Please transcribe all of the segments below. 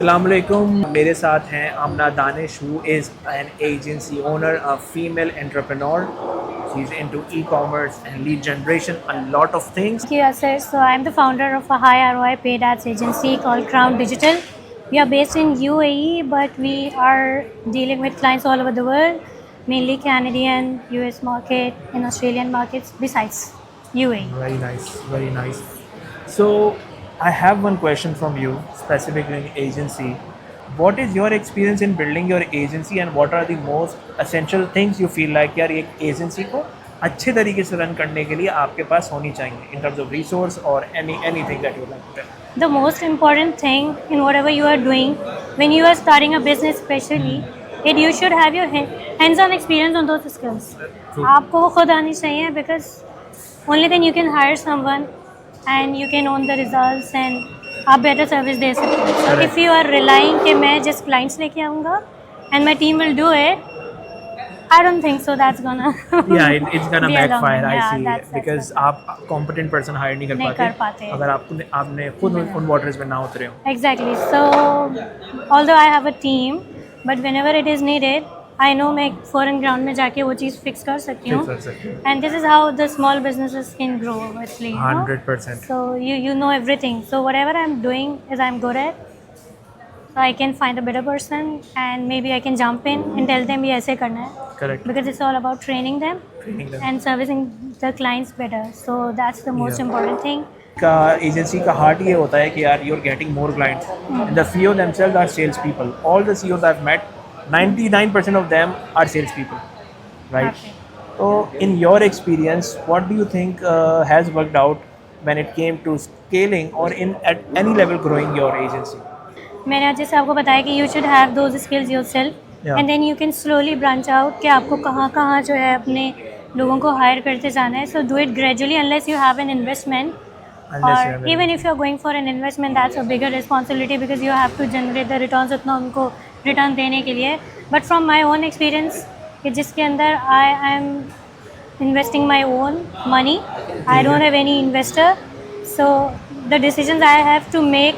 Assalamualaikum. मेरे साथ हैं आमना Danish who is an agency owner, a female entrepreneur. She's into e-commerce and lead generation, a lot of things. Thank you, Asir. So I'm the founder of a high ROI paid ads agency called Crown Digital. We are based in UAE, but we are dealing with clients all over the world, mainly Canadian, US market, and Australian markets besides UAE. Very nice, very nice. So I have one question from you, specifically in agency. What is your experience in building your agency and what are the most essential things you feel like यार एक agency को अच्छे तरीके से run करने के लिए आपके पास होनी चाहिए in terms of resource or anything that you would like to tell? The most important thing in whatever you are doing, when you are starting a business especially, it you should have your hands-on experience on those skills. True. आपको वो खुद आनी चाहिए because only then you can hire someone and you can own the results and आप better service दे सकते हो. So Correct. if you are relying कि मैं just clients लेके आऊँगा and my team will do it, I don't think so that's gonna Yeah, it's gonna be a long backfire. run. I Yeah, see that's because आप competent person hire नहीं नहीं कर पाते. अगर आपने खुद उन waters में ना उतरे हो. Exactly. So, although I have a team, but whenever it is needed, I know मैं foreign ground में जाके वो चीज़ fix कर सकती हूँ. Fix कर सकते हो. And this is how the small businesses can grow, obviously. 100%. So you know everything. So whatever I'm doing is I'm good at. So I can find a better person and maybe I can jump in and tell them ये ऐसे करना है. Correct. Because it's all about training them Training them. and servicing the clients better. So that's the most Yeah. important thing. का agency का heart ये होता है कि यार you are getting more clients and the CEO themselves are sales people. All the CEOs I have met 99% of them are sales people, right? Okay. So in your experience, what do you think has worked out when it came to scaling or in at any level growing your agency? मैंने आज जैसे आपको बताया कि you should have those skills yourself and then you can slowly branch out कि आपको कहाँ कहाँ जो है अपने लोगों को हायर करते जाना है. So do it gradually unless you have an investment और even if you are going for an investment that's a bigger responsibility because you have to generate the returns उतना उनको रिटर्न देने के लिए. But from my own experience कि जिसके अंदर I am investing my own money, I don't have any investor, so the decisions I have to make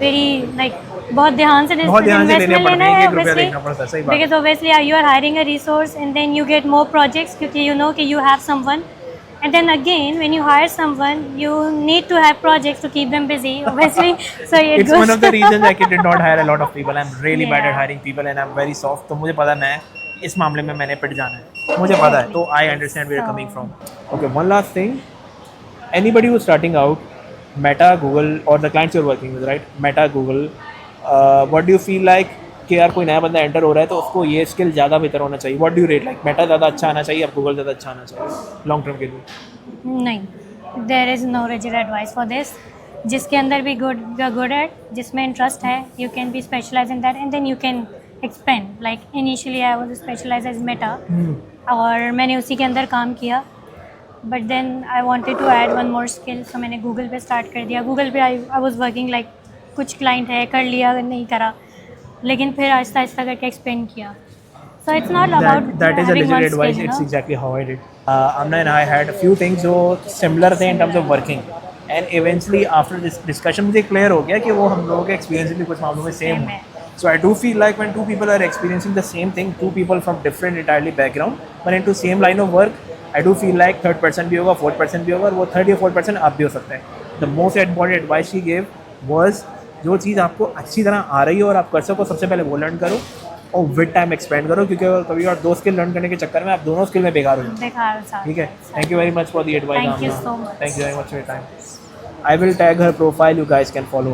very like बहुत ध्यान से इन्वेस्टमेंट लेना है obviously because obviously you are hiring a resource and then you get more projects क्योंकि you know कि you have someone and then again when you hire someone you need to have projects to keep them busy obviously so it It's goes one of the reasons I did not hire a lot of people. I'm really bad at Yeah. hiring people and I'm very soft. तो मुझे पता मैं इस मामले में मैंने पिट जाना है, मुझे पता है. तो I understand where you're coming from. Okay, one last thing. Anybody who's starting out, Meta, Google or the clients you're working with, right? Meta, Google. What do you feel like कि यार कोई नया बंदा एंटर हो रहा है तो उसको ये स्किल ज़्यादा बेहतर होना चाहिए? What do you rate? Like Meta ज़्यादा अच्छा आना चाहिए या Google ज़्यादा अच्छा आना चाहिए लॉन्ग टर्म के लिए? नहीं, there is no rigid advice for this. जिसके अंदर भी गुड एट, जिसमें इंटरेस्ट है, you can be specialize in that and then you can expand. Like initially I was specialize as meta और मैंने उसी के अंदर काम किया. But then I wanted to add one more skill, so मैंने गूगल पे स्टार्ट कर दिया. गूगल पे आई वाज वर्किंग लाइक कुछ क्लाइंट है, कर लिया नहीं करा, लेकिन फिर आहिस्ता आहिस्ता करके एक्सपेंड किया. So it's not about that is a having legit one advice. skill, It's you know? exactly how I did. Amna and I had a few things जो similar थे in terms of working. And eventually after this discussion मुझे clear हो गया कि वो हम लोगों के experience भी कुछ मामलों में same Same है. है. So I do feel like when two people are experiencing the same thing, two people from different entirely background, but into same line of work, I do feel like third person भी होगा, fourth person भी होगा, और वो third या fourth person आप भी हो सकते हैं. The most important advice she gave was जो चीज़ आपको अच्छी तरह आ रही हो और आप कर सको सबसे पहले वो लर्न करो और विद टाइम एक्सपेंड करो, क्योंकि कभी और दो स्किल लर्न करने के चक्कर में आप दोनों स्किल में बेकार हो जाते बेकार हैं. ठीक है. Thank you very much for the advice. Thank you so much. Thank you very much for your time. I will tag her profile. You guys can follow.